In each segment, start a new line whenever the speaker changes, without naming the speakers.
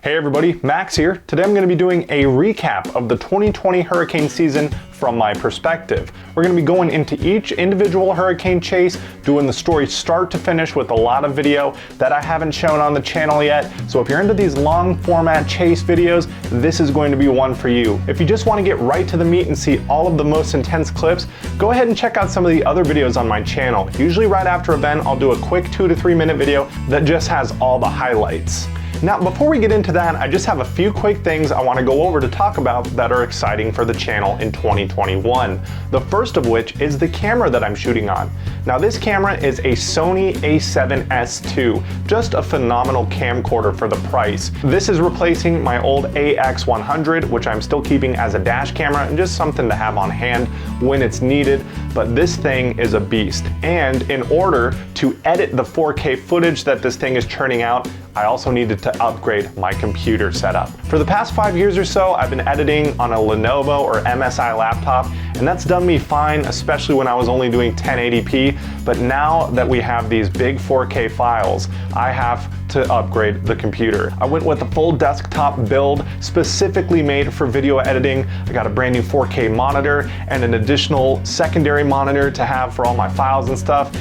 Hey everybody, Max here. Today I'm going to be doing a recap of the 2020 hurricane season from my perspective. We're going to be going into each individual hurricane chase, doing the story start to finish with a lot of video that I haven't shown on the channel yet. So if you're into these long format chase videos, this is going to be one for you. If you just want to get right to the meat and see all of the most intense clips, go ahead and check out some of the other videos on my channel. Usually right after an event, I'll do a quick 2 to 3 minute video that just has all the highlights. Now, before we get into that, I just have a few quick things I want to go over to talk about that are exciting for the channel in 2021. The first of which is the camera that I'm shooting on. Now, this camera is a Sony a7S II, just a phenomenal camcorder for the price. This is replacing my old AX100, which I'm still keeping as a dash camera and just something to have on hand when it's needed, but this thing is a beast. And in order to edit the 4K footage that this thing is churning out, I also needed to upgrade my computer setup. For the past 5 years or so, I've been editing on a Lenovo or MSI laptop, and that's done me fine, especially when I was only doing 1080p. But now that we have these big 4K files, I have to upgrade the computer. I went with a full desktop build specifically made for video editing. I got a brand new 4K monitor and an additional secondary monitor to have for all my files and stuff.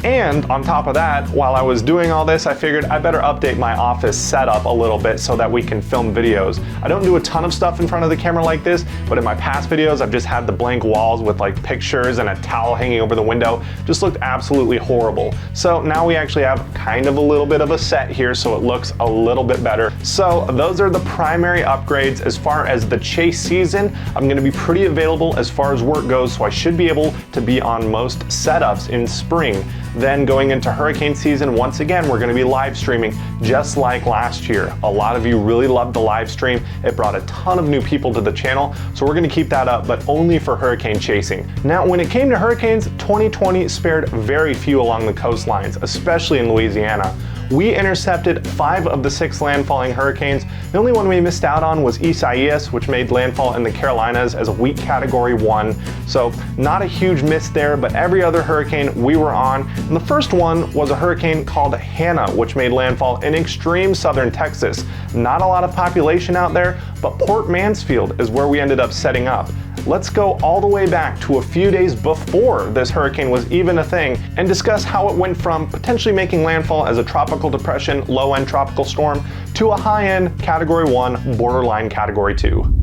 And on top of that, while I was doing all this, I figured I better update my office setup a little bit so that we can film videos. I don't do a ton of stuff in front of the camera like this, but in my past videos, I've just had the blank walls with like pictures and a towel hanging over the window. Just looked absolutely horrible. So now we actually have kind of a little bit of a set here, so it looks a little bit better. So those are the primary upgrades. As far as the chase season, I'm gonna be pretty available as far as work goes, so I should be able to be on most setups in spring. Then going into hurricane season, once again, we're gonna be live streaming just like last year. A lot of you really loved the live stream. It brought a ton of new people to the channel, so we're gonna keep that up, but only for hurricane chasing. Now, when it came to hurricanes, 2020 spared very few along the coastlines, especially in Louisiana. We intercepted 5 of the 6 landfalling hurricanes. The only one we missed out on was Isaias, which made landfall in the Carolinas as a weak category 1. So not a huge miss there, but every other hurricane we were on. And the first one was a hurricane called Hanna, which made landfall in extreme southern Texas. Not a lot of population out there, but Port Mansfield is where we ended up setting up. Let's go all the way back to a few days before this hurricane was even a thing and discuss how it went from potentially making landfall as a tropical depression, low-end tropical storm, to a high-end Category 1, borderline Category 2.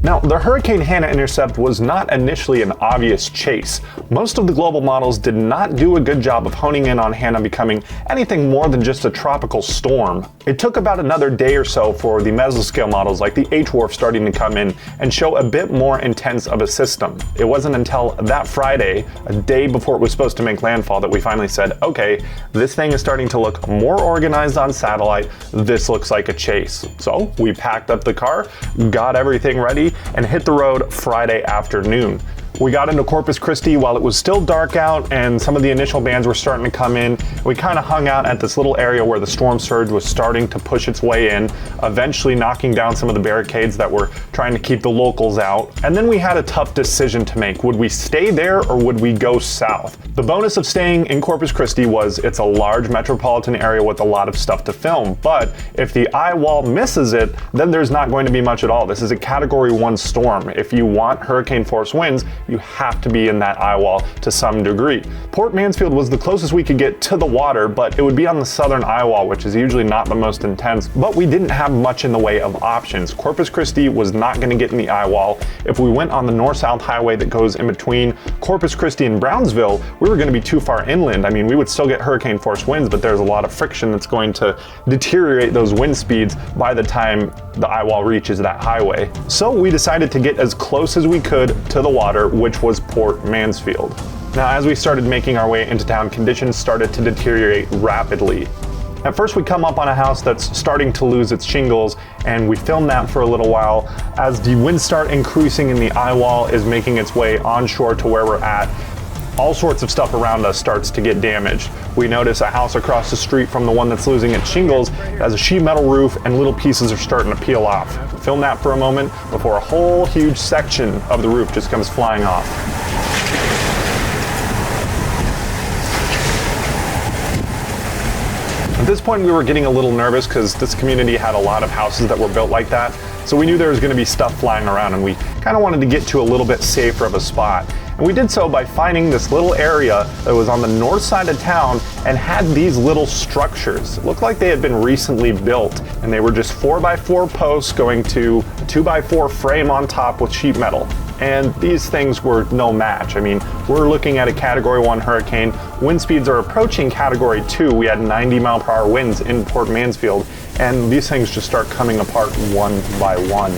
Now, the Hurricane Hanna intercept was not initially an obvious chase. Most of the global models did not do a good job of honing in on Hanna becoming anything more than just a tropical storm. It took about another day or so for the mesoscale models like the H-Wharf starting to come in and show a bit more intense of a system. It wasn't until that Friday, a day before it was supposed to make landfall, that we finally said, okay, this thing is starting to look more organized on satellite. This looks like a chase. So we packed up the car, got everything ready, and hit the road Friday afternoon. We got into Corpus Christi while it was still dark out and some of the initial bands were starting to come in. We kind of hung out at this little area where the storm surge was starting to push its way in, eventually knocking down some of the barricades that were trying to keep the locals out. And then we had a tough decision to make. Would we stay there or would we go south? The bonus of staying in Corpus Christi was it's a large metropolitan area with a lot of stuff to film. But if the eye wall misses it, then there's not going to be much at all. This is a Category 1 storm. If you want hurricane force winds, you have to be in that eye wall to some degree. Port Mansfield was the closest we could get to the water, but it would be on the southern eye wall, which is usually not the most intense, but we didn't have much in the way of options. Corpus Christi was not going to get in the eye wall. If we went on the north-south highway that goes in between Corpus Christi and Brownsville, we were going to be too far inland. I mean, we would still get hurricane force winds, but there's a lot of friction that's going to deteriorate those wind speeds by the time the eye wall reaches that highway. So we decided to get as close as we could to the water, which was Port Mansfield. Now, as we started making our way into town, conditions started to deteriorate rapidly. At first, we come up on a house that's starting to lose its shingles, and we film that for a little while. As the winds start increasing and the eye wall is making its way onshore to where we're at, all sorts of stuff around us starts to get damaged. We notice a house across the street from the one that's losing its shingles has a sheet metal roof and little pieces are starting to peel off. Film that for a moment before a whole huge section of the roof just comes flying off. At this point, we were getting a little nervous because this community had a lot of houses that were built like that. So we knew there was going to be stuff flying around, and we kind of wanted to get to a little bit safer of a spot. And we did so by finding this little area that was on the north side of town and had these little structures. It looked like they had been recently built, and they were just 4x4 posts going to a 2x4 frame on top with sheet metal. And these things were no match. I mean, we're looking at a Category 1 hurricane. Wind speeds are approaching Category 2. We had 90-mile-per-hour winds in Port Mansfield, and these things just start coming apart one by one.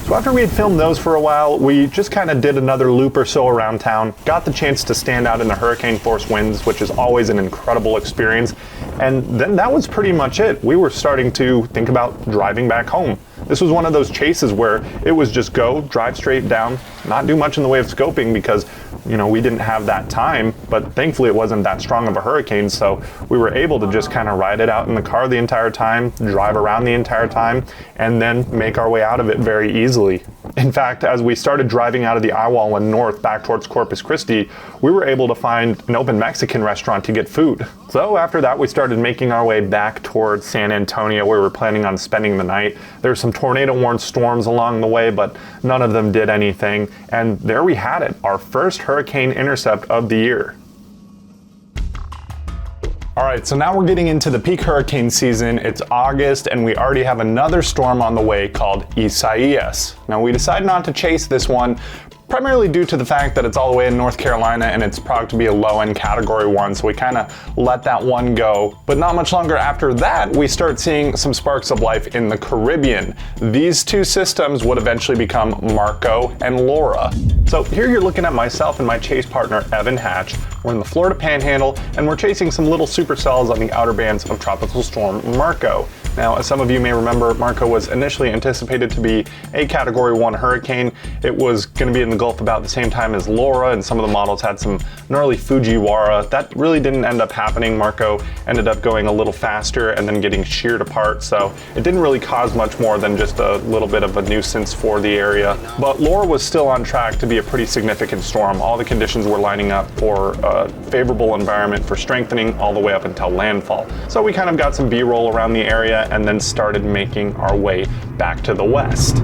So after we had filmed those for a while, we just kind of did another loop or so around town, got the chance to stand out in the hurricane force winds, which is always an incredible experience. And then that was pretty much it. We were starting to think about driving back home. This was one of those chases where it was just go, drive straight down, not do much in the way of scoping because, you know, we didn't have that time, but thankfully it wasn't that strong of a hurricane, so we were able to just kind of ride it out in the car the entire time, drive around the entire time, and then make our way out of it very easily. In fact, as we started driving out of the eye wall and north back towards Corpus Christi, we were able to find an open Mexican restaurant to get food. So after that, we started making our way back towards San Antonio, where we were planning on spending the night. There were some tornado-warned storms along the way, but none of them did anything. And there we had it, our first hurricane intercept of the year. All right, so now we're getting into the peak hurricane season. It's August, and we already have another storm on the way called Isaias. Now, we decided not to chase this one, primarily due to the fact that it's all the way in North Carolina and it's probably to be a low-end Category 1, so we kind of let that one go. But not much longer after that, we start seeing some sparks of life in the Caribbean. These two systems would eventually become Marco and Laura. So here you're looking at myself and my chase partner, Evan Hatch. We're in the Florida Panhandle, and we're chasing some little supercells on the outer bands of Tropical Storm Marco. Now, as some of you may remember, Marco was initially anticipated to be a Category 1 hurricane. It was going to be in the Gulf about the same time as Laura, and some of the models had some gnarly Fujiwara. That really didn't end up happening. Marco ended up going a little faster and then getting sheared apart, so it didn't really cause much more than just a little bit of a nuisance for the area. But Laura was still on track to be a pretty significant storm. All the conditions were lining up for a favorable environment for strengthening all the way up until landfall. So we kind of got some B-roll around the area and then started making our way back to the west.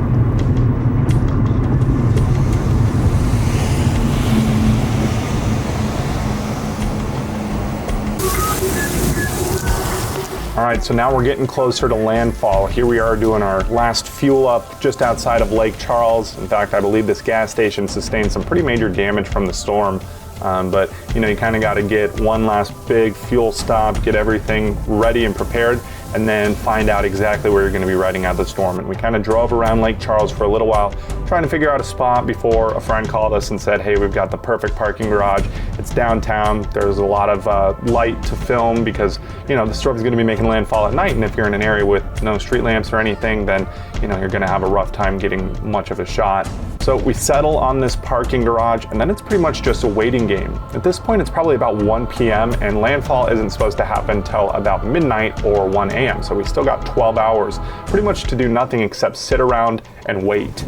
All right, so now we're getting closer to landfall. Here we are doing our last fuel up just outside of Lake Charles. In fact, I believe this gas station sustained some pretty major damage from the storm. But you know, you kind of got to get one last big fuel stop, get everything ready and prepared, and then find out exactly where you're going to be riding out the storm. And we kind of drove around Lake Charles for a little while, trying to figure out a spot before a friend called us and said, hey, we've got the perfect parking garage. It's downtown. There's a lot of light to film because, you know, the storm's going to be making landfall at night. And if you're in an area with no street lamps or anything, then, you know, you're going to have a rough time getting much of a shot. So we settle on this parking garage, and then it's pretty much just a waiting game. At this point, it's probably about 1 p.m. and landfall isn't supposed to happen till about midnight or 1 a.m. So we still got 12 hours pretty much to do nothing except sit around and wait.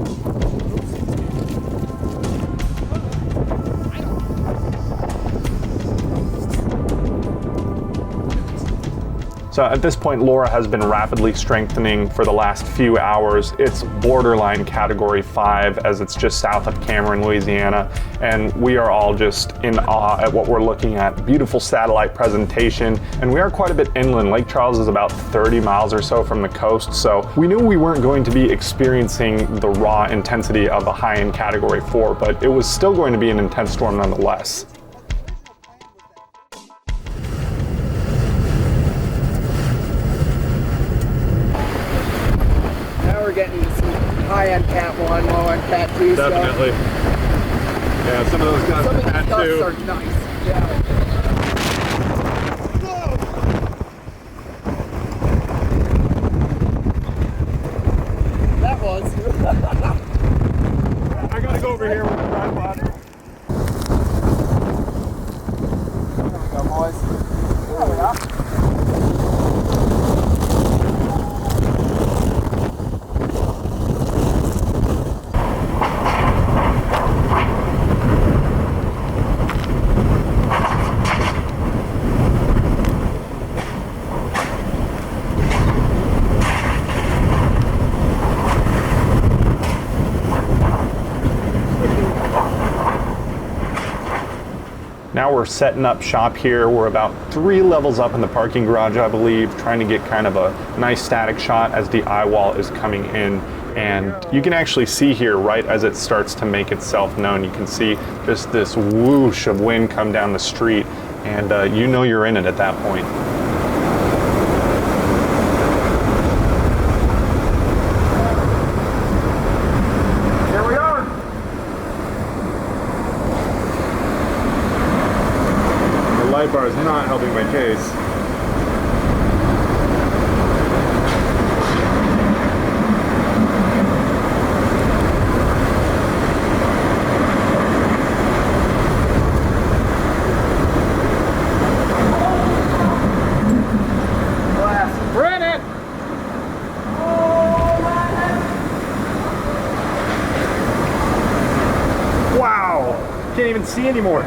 So at this point, Laura has been rapidly strengthening for the last few hours. It's borderline Category 5 as it's just south of Cameron, Louisiana, and we are all just in awe at what we're looking at. Beautiful satellite presentation, and we are quite a bit inland. Lake Charles is about 30 miles or so from the coast, so we knew we weren't going to be experiencing the raw intensity of a high-end Category 4, but it was still going to be an intense storm nonetheless.
Getting some high-end Cat 1, low-end Cat 2
Definitely.
stuff.
Yeah, some of those gusts
Some of these
Cat
gusts
2
are nice. Yeah. That was.
I gotta go over here with the tripod.
There we go, boys. There we go.
Now we're setting up shop here. We're about 3 levels up in the parking garage, I believe, trying to get kind of a nice static shot as the eye wall is coming in. And you can actually see here, right as it starts to make itself known, you can see just this whoosh of wind come down the street, and you know you're in it at that point.
Light bar is not helping my case.
Bring it!
Wow! Can't even see anymore.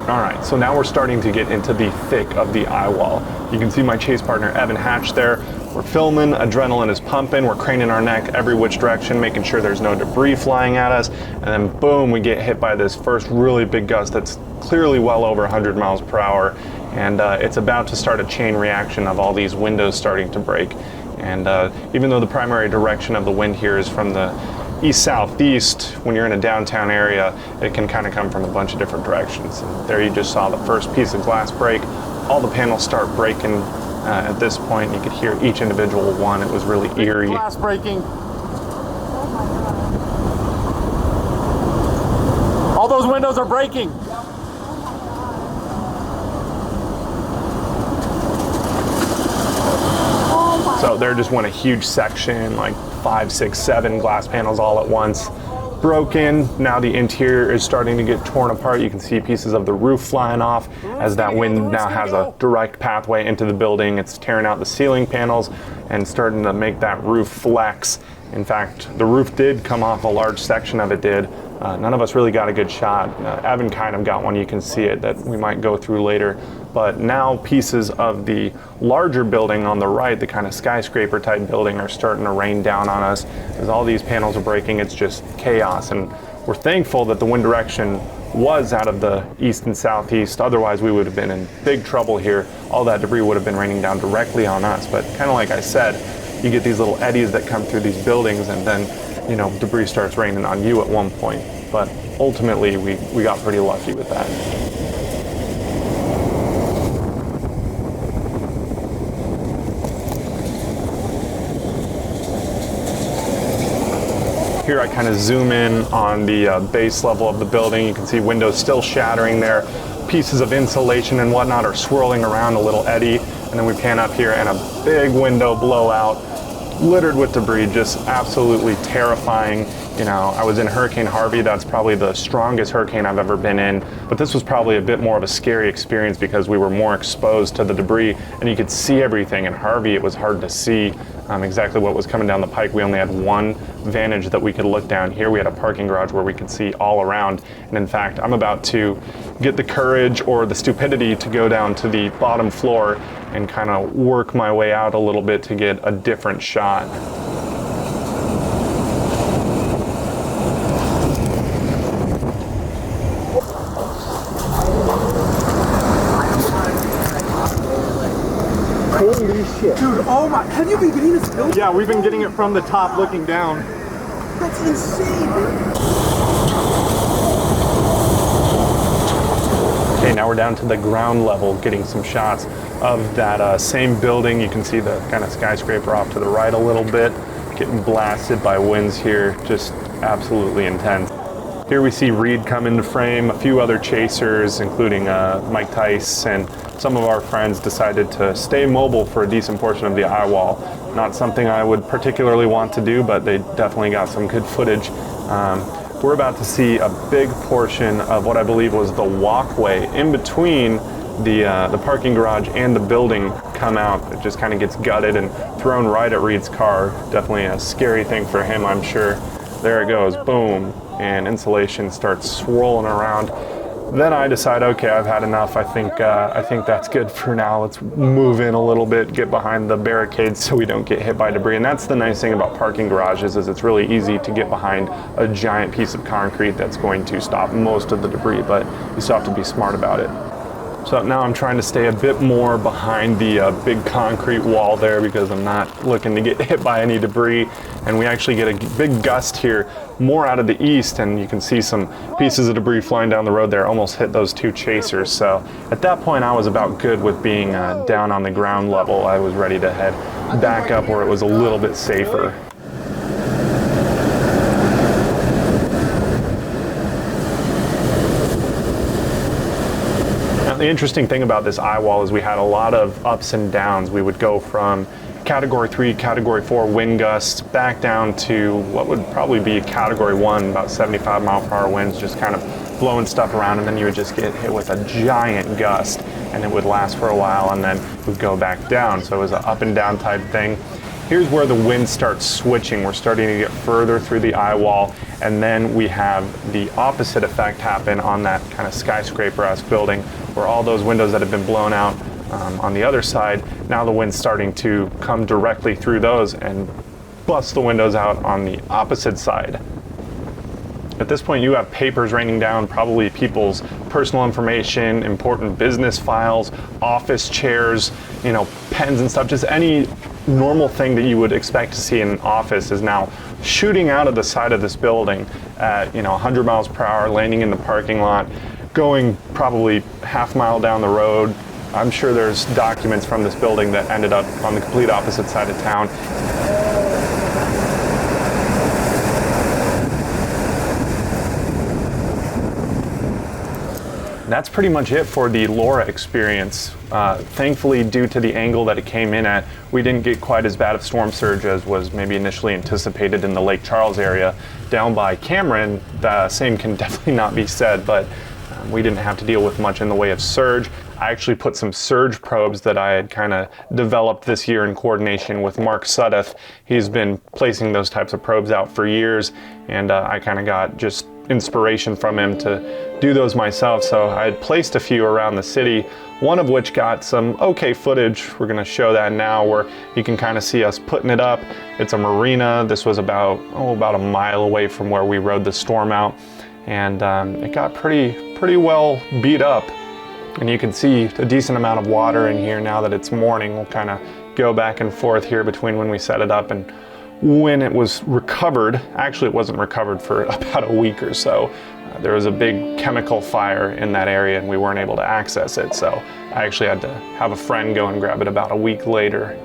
All right, so now we're starting to get into the thick of the eye wall. You can see my chase partner, Evan Hatch there. We're filming, adrenaline is pumping, we're craning our neck every which direction, making sure there's no debris flying at us, and then boom, we get hit by this first really big gust that's clearly well over 100 miles per hour, and it's about to start a chain reaction of all these windows starting to break. And even though the primary direction of the wind here is from the east-southeast, when you're in a downtown area, it can kind of come from a bunch of different directions. And there you just saw the first piece of glass break. All the panels start breaking at this point. You could hear each individual one. It was really eerie.
Glass breaking. All those windows are breaking.
So there just went a huge section, like 5, 6, 7 glass panels all at once. Broken. Now the interior is starting to get torn apart. You can see pieces of the roof flying off as that wind now has a direct pathway into the building. It's tearing out the ceiling panels and starting to make that roof flex. In fact, the roof did come off, a large section of it did. None of us really got a good shot. Evan kind of got one, you can see it, that we might go through later. But now pieces of the larger building on the right, the kind of skyscraper type building, are starting to rain down on us. As all these panels are breaking, it's just chaos. And we're thankful that the wind direction was out of the east and southeast. Otherwise, we would have been in big trouble here. All that debris would have been raining down directly on us. But kind of like I said, you get these little eddies that come through these buildings, and then, you know, debris starts raining on you at one point. But ultimately, we got pretty lucky with that. Here I kind of zoom in on the base level of the building. You can see windows still shattering there. Pieces of insulation and whatnot are swirling around, a little eddy. And then we pan up here and a big window blowout, littered with debris, just absolutely terrifying. You know, I was in Hurricane Harvey. That's probably the strongest hurricane I've ever been in. But this was probably a bit more of a scary experience because we were more exposed to the debris and you could see everything. In Harvey, it was hard to see. exactly what was coming down the pike. We only had one vantage that we could look down. Here we had a parking garage where we could see all around. And in fact, I'm about to get the courage or the stupidity to go down to the bottom floor and kind of work my way out a little bit to get a different shot.
Holy shit. Dude, oh my, have you been getting this building?
Yeah, we've been getting it from the top looking down.
That's insane, dude.
Okay, now we're down to the ground level, getting some shots of that same building. You can see the kind of skyscraper off to the right a little bit, getting blasted by winds here, just absolutely intense. Here we see Reed come into frame, a few other chasers, including Mike Tice, and some of our friends decided to stay mobile for a decent portion of the eye wall. Not something I would particularly want to do, but they definitely got some good footage. We're about to see a big portion of what I believe was the walkway in between the parking garage and the building come out. It just kind of gets gutted and thrown right at Reed's car. Definitely a scary thing for him, I'm sure. There it goes, boom, and insulation starts swirling around. Then I decide, okay, I've had enough. I think that's good for now. Let's move in a little bit, get behind the barricades so we don't get hit by debris. And that's the nice thing about parking garages is it's really easy to get behind a giant piece of concrete that's going to stop most of the debris, but you still have to be smart about it. So now I'm trying to stay a bit more behind the big concrete wall there because I'm not looking to get hit by any debris. And we actually get a big gust here, more out of the east, and you can see some pieces of debris flying down the road there, almost hit those two chasers. So at that point I was about good with being down on the ground level. I was ready to head back up where it was a little bit safer. The interesting thing about this eye wall is we had a lot of ups and downs. We would go from Category 3, Category 4 wind gusts back down to what would probably be Category 1, about 75 mile per hour winds, just kind of blowing stuff around, and then you would just get hit with a giant gust and it would last for a while and then it would go back down. So it was an up and down type thing. Here's where the wind starts switching. We're starting to get further through the eye wall, and then we have the opposite effect happen on that kind of skyscraper-esque building where all those windows that have been blown out on the other side, now the wind's starting to come directly through those and bust the windows out on the opposite side. At this point, you have papers raining down, probably people's personal information, important business files, office chairs, pens and stuff. Just any normal thing that you would expect to see in an office is now shooting out of the side of this building at 100 miles per hour, landing in the parking lot, going probably half mile down the road. I'm sure there's documents from this building that ended up on the complete opposite side of town. That's pretty much it for the Laura experience. Thankfully, due to the angle that it came in at, we didn't get quite as bad of storm surge as was maybe initially anticipated in the Lake Charles area. Down by Cameron, the same can definitely not be said, but we didn't have to deal with much in the way of surge. I actually put some surge probes that I had kind of developed this year in coordination with Mark Sudduth. He's been placing those types of probes out for years, and I kind of got just inspiration from him to do those myself. So I had placed a few around the city, one of which got some okay footage. We're going to show that now, where you can kind of see us putting it up. It's a marina. This was about a mile away from where we rode the storm out, and it got pretty well beat up. And you can see a decent amount of water in here now that it's morning. We'll kind of go back and forth here between when we set it up and when it was recovered. Actually, it wasn't recovered for about a week or so. There was a big chemical fire in that area and we weren't able to access it. So I actually had to have a friend go and grab it about a week later.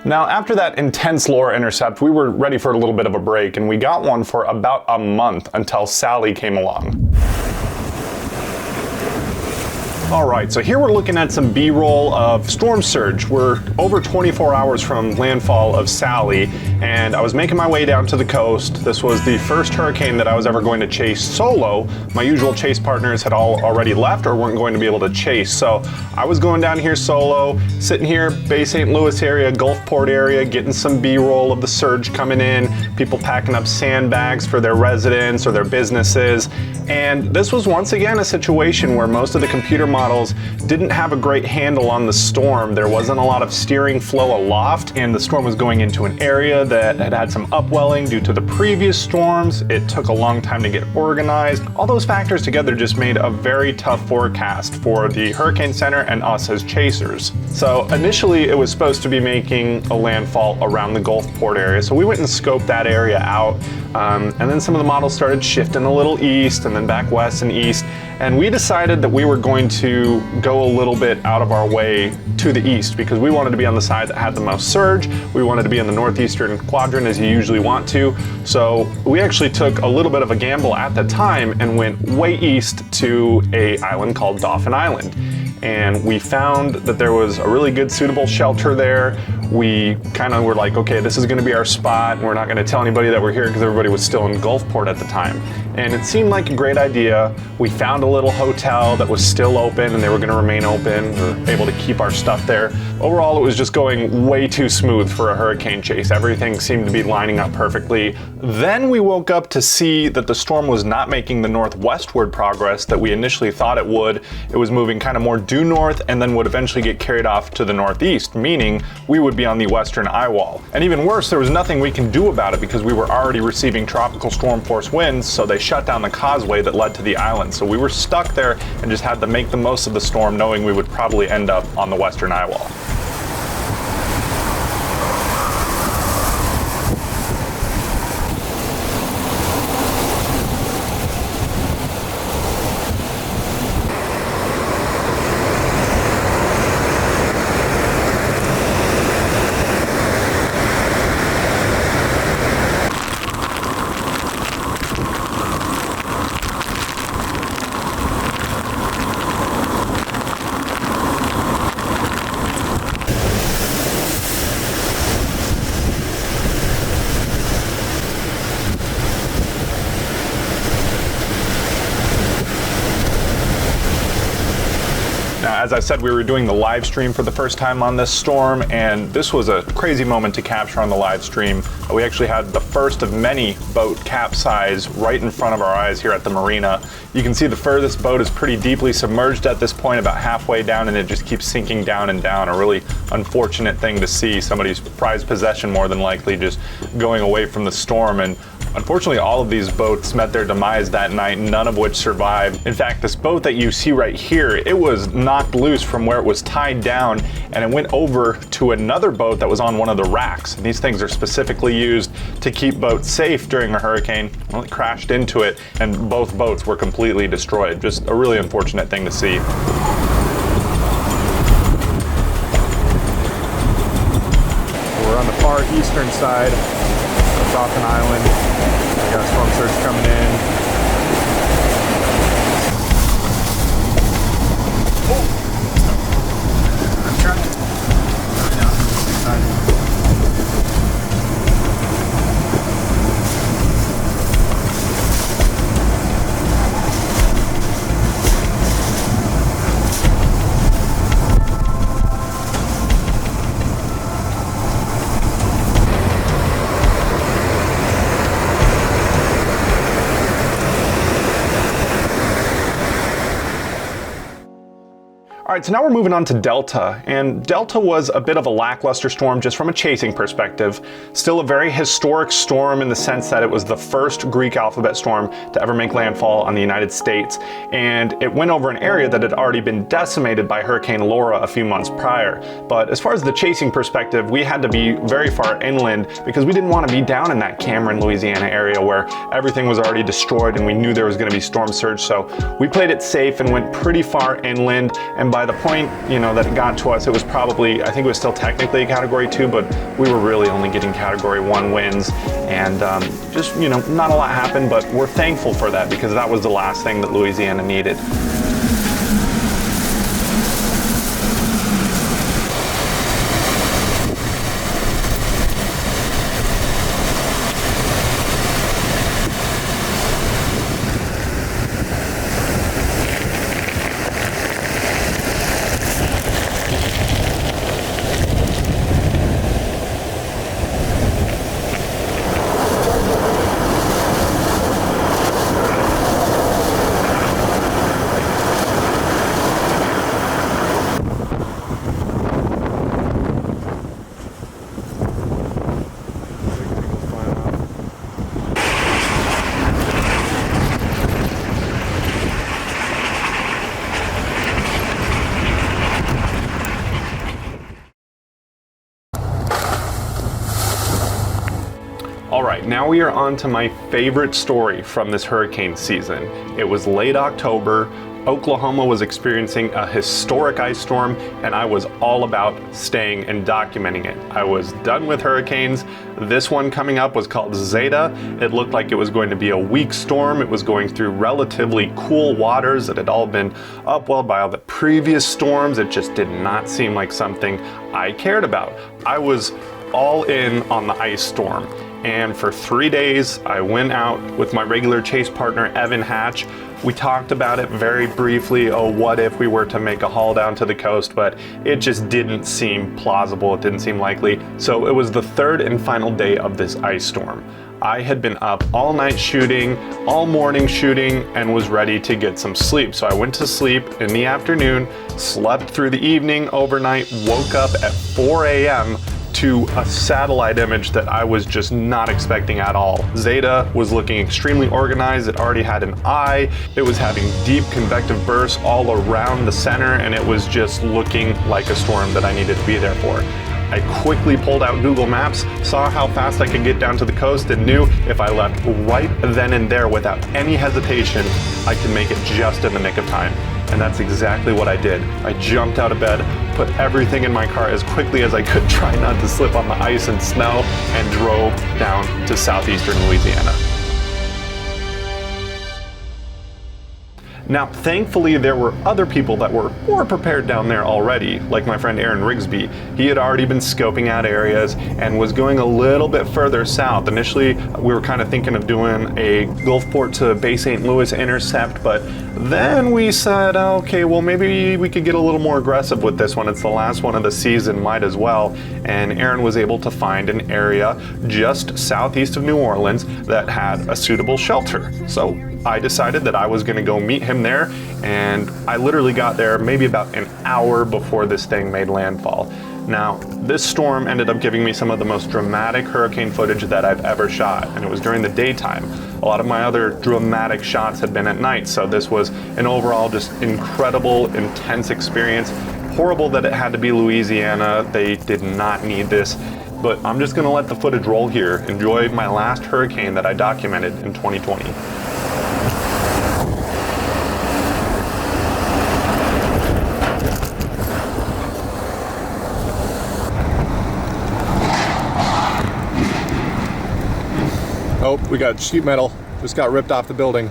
Now, after that intense lure intercept, we were ready for a little bit of a break, and we got one for about a month until Sally came along. All right, so here we're looking at some B-roll of storm surge. We're over 24 hours from landfall of Sally, and I was making my way down to the coast. This was the first hurricane that I was ever going to chase solo. My usual chase partners had all already left or weren't going to be able to chase. So I was going down here solo, sitting here, Bay St. Louis area, Gulfport area, getting some B-roll of the surge coming in, people packing up sandbags for their residents or their businesses. And this was once again a situation where most of the computer models didn't have a great handle on the storm. There wasn't a lot of steering flow aloft, and the storm was going into an area that had had some upwelling due to the previous storms. It took a long time to get organized. All those factors together just made a very tough forecast for the Hurricane Center and us as chasers. So initially it was supposed to be making a landfall around the Gulfport area, so we went and scoped that area out. And then some of the models started shifting a little east and then back west and east. And we decided that we were going to go a little bit out of our way to the east because we wanted to be on the side that had the most surge. We wanted to be in the northeastern quadrant as you usually want to. So we actually took a little bit of a gamble at the time and went way east to an island called Dauphin Island. And we found that there was a really good suitable shelter there. We kind of were like, okay, this is gonna be our spot. We're not gonna tell anybody that we're here because everybody was still in Gulfport at the time. And it seemed like a great idea. We found a little hotel that was still open and they were gonna remain open. We were able to keep our stuff there. Overall, it was just going way too smooth for a hurricane chase. Everything seemed to be lining up perfectly. Then we woke up to see that the storm was not making the northwestward progress that we initially thought it would. It was moving kind of more due north and then would eventually get carried off to the northeast, meaning we would be on the western eye wall. And even worse, there was nothing we can do about it because we were already receiving tropical storm force winds, so they shut down the causeway that led to the island. So we were stuck there and just had to make the most of the storm, knowing we would probably end up on the western eye wall. As I said, we were doing the live stream for the first time on this storm, and this was a crazy moment to capture on the live stream. We actually had the first of many boat capsize right in front of our eyes here at the marina. You can see the furthest boat is pretty deeply submerged at this point, about halfway down, and it just keeps sinking down and down. A really unfortunate thing to see, somebody's prized possession more than likely just going away from the storm. And unfortunately, all of these boats met their demise that night, none of which survived. In fact, this boat that you see right here, it was knocked loose from where it was tied down, and it went over to another boat that was on one of the racks. And these things are specifically used to keep boats safe during a hurricane. Well, it crashed into it, and both boats were completely destroyed. Just a really unfortunate thing to see.
We're on the far eastern side of Dauphin Island. We got storm surge coming in.
All right, so now we're moving on to Delta, and Delta was a bit of a lackluster storm just from a chasing perspective. Still a very historic storm in the sense that it was the first Greek alphabet storm to ever make landfall on the United States, and it went over an area that had already been decimated by Hurricane Laura a few months prior. But as far as the chasing perspective, we had to be very far inland because we didn't want to be down in that Cameron, Louisiana area where everything was already destroyed and we knew there was going to be storm surge. So we played it safe and went pretty far inland, and by by the point, you know, that it got to us, it was probably, I think it was still technically a Category 2, but we were really only getting Category 1 winds, and just, you know, not a lot happened, but we're thankful for that because that was the last thing that Louisiana needed. All right, now we are on to my favorite story from this hurricane season. It was late October. Oklahoma was experiencing a historic ice storm, and I was all about staying and documenting it. I was done with hurricanes. This one coming up was called Zeta. It looked like it was going to be a weak storm. It was going through relatively cool waters that had all been upwelled by all the previous storms. It just did not seem like something I cared about. I was all in on the ice storm. And for 3 days, I went out with my regular chase partner, Evan Hatch. We talked about it very briefly. Oh, what if we were to make a haul down to the coast? But it just didn't seem plausible. It didn't seem likely. So it was the third and final day of this ice storm. I had been up all night shooting, all morning shooting, and was ready to get some sleep. So I went to sleep in the afternoon, slept through the evening, overnight, woke up at 4 a.m. to a satellite image that I was just not expecting at all. Zeta was looking extremely organized. It already had an eye. It was having deep convective bursts all around the center, and it was just looking like a storm that I needed to be there for. I quickly pulled out Google Maps, saw how fast I could get down to the coast, and knew if I left right then and there without any hesitation, I could make it just in the nick of time. And that's exactly what I did. I jumped out of bed, put everything in my car as quickly as I could, try not to slip on the ice and snow, and drove down to southeastern Louisiana. Now, thankfully, there were other people that were more prepared down there already, like my friend Aaron Rigsby. He had already been scoping out areas and was going a little bit further south. Initially, we were kind of thinking of doing a Gulfport to Bay St. Louis intercept, but then we said, okay, well, maybe we could get a little more aggressive with this one. It's the last one of the season, might as well. And Aaron was able to find an area just southeast of New Orleans that had a suitable shelter. So I decided that I was going to go meet him there, and I literally got there maybe about an hour before this thing made landfall. Now, this storm ended up giving me some of the most dramatic hurricane footage that I've ever shot, and it was during the daytime. A lot of my other dramatic shots had been at night, so this was an overall just incredible, intense experience. Horrible that it had to be Louisiana. They did not need this. But I'm just going to let the footage roll here. Enjoy my last hurricane that I documented in 2020.
Oh, we got sheet metal. Just got ripped off the building.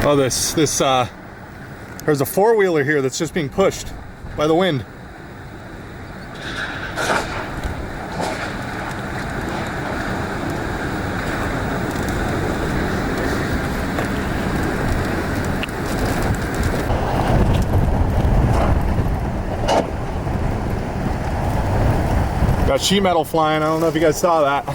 Oh, there's a four-wheeler here that's just being pushed by the wind. Got sheet metal flying. I don't know if you guys saw that.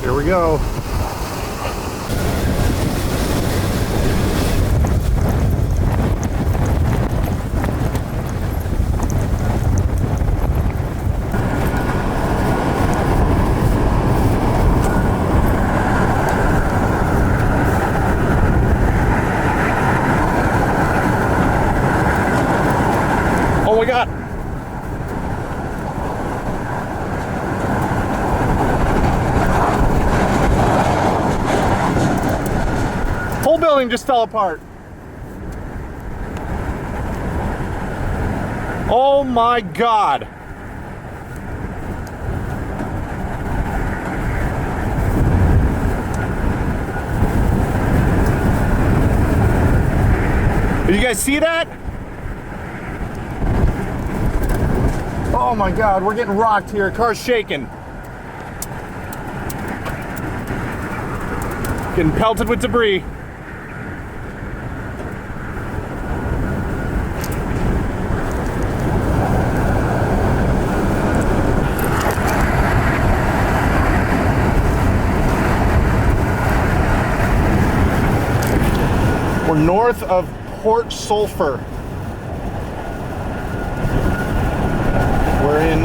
Here we go. wing just fell apart. Oh my God. Did you guys see that? Oh my God, we're getting rocked here. Car's shaking. Getting pelted with debris. We're north of Port Sulphur. We're in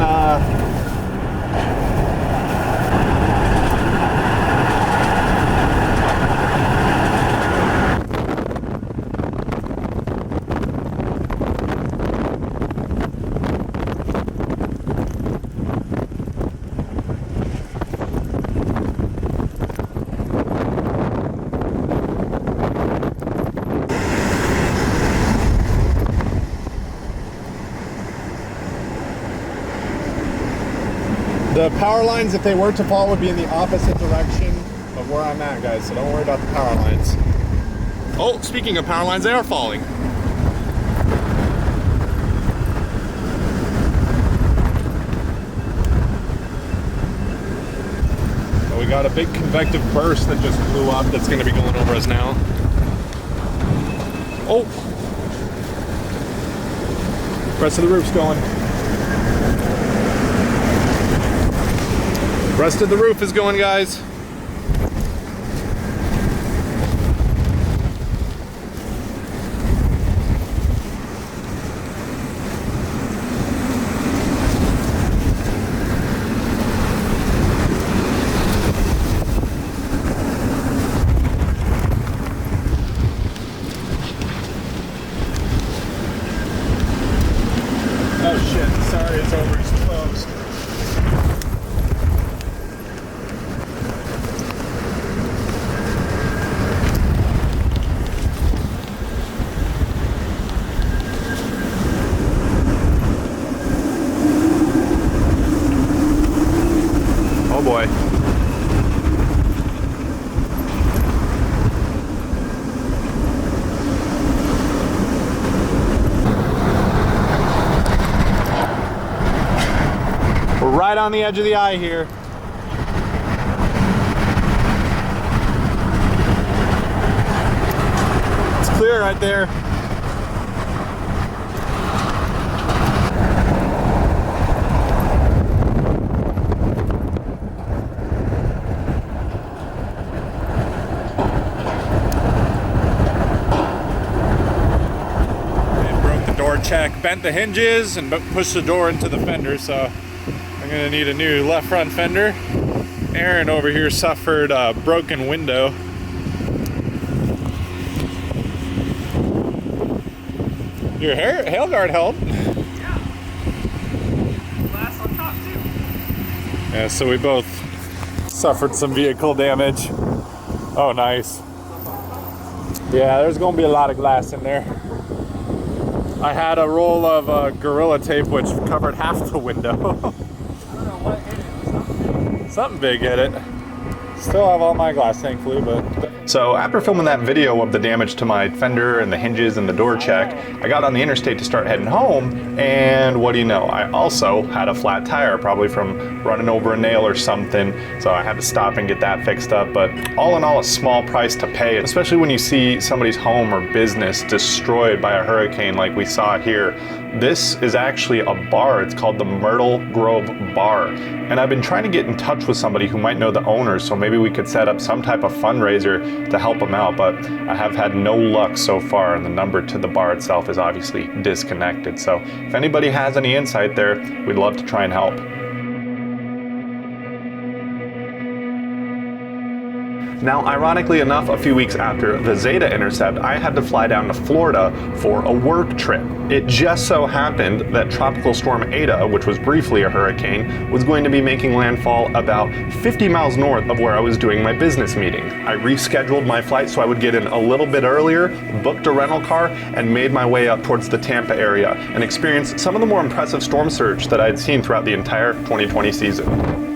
the power lines, if they were to fall, would be in the opposite direction of where I'm at, guys, so don't worry about the power lines. Oh, speaking of power lines, they are falling. So we got a big convective burst that just blew up that's going to be going over us now. Oh! Rest of the roof's going. Rest of the roof is going, guys. Oh shit, sorry, it's over, it's closed. Oh boy. We're right on the edge of the eye here. It's clear right there. Check, bent the hinges and pushed the door into the fender, so I'm gonna need a new left front fender. Aaron over here suffered a broken window. Your hail guard held.
Yeah. Glass on top too.
Yeah, so we both suffered some vehicle damage. Oh, nice. Yeah, there's gonna be a lot of glass in there. I had a roll of Gorilla Tape which covered half the window.
I don't know what hit it.
Something big hit it. Still have all my glass, thankfully, but...
So after filming that video of the damage to my fender and the hinges and the door check, I got on the interstate to start heading home, and what do you know? I also had a flat tire, probably from running over a nail or something, so I had to stop and get that fixed up. But all in all, a small price to pay, especially when you see somebody's home or business destroyed by a hurricane like we saw here. This is actually a bar. It's called the Myrtle Grove Bar. And I've been trying to get in touch with somebody who might know the owners, so maybe we could set up some type of fundraiser to help them out, but I have had no luck so far, and the number to the bar itself is obviously disconnected. So if anybody has any insight there, we'd love to try and help. Now, ironically enough, a few weeks after the Zeta intercept, I had to fly down to Florida for a work trip. It just so happened that Tropical Storm Eta, which was briefly a hurricane, was going to be making landfall about 50 miles north of where I was doing my business meeting. I rescheduled my flight so I would get in a little bit earlier, booked a rental car, and made my way up towards the Tampa area and experienced some of the more impressive storm surge that I had seen throughout the entire 2020 season.